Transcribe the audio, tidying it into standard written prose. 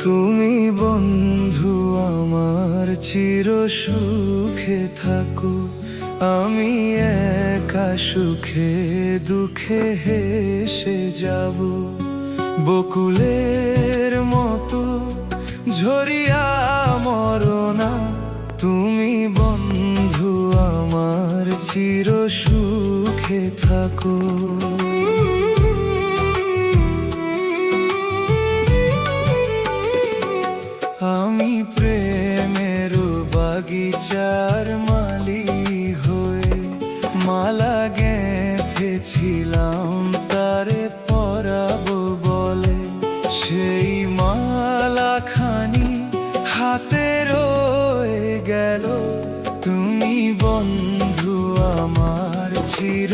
তুমি বন্ধু আমার চির সুখে থাকো, আমি একা সুখে দুঃখে হেসে যাব। বকুলের মতো ঝরিয়া মরনা, তুমি বন্ধু আমার চির সুখে থাকো। আমি প্রেমের বাগিচার মালি হয়ে মালা গেঁথেছিলাম তারে পরাবো বলে। সেই মালা খানি হাতে রয়ে গেল, তুমি বন্ধু আমার চির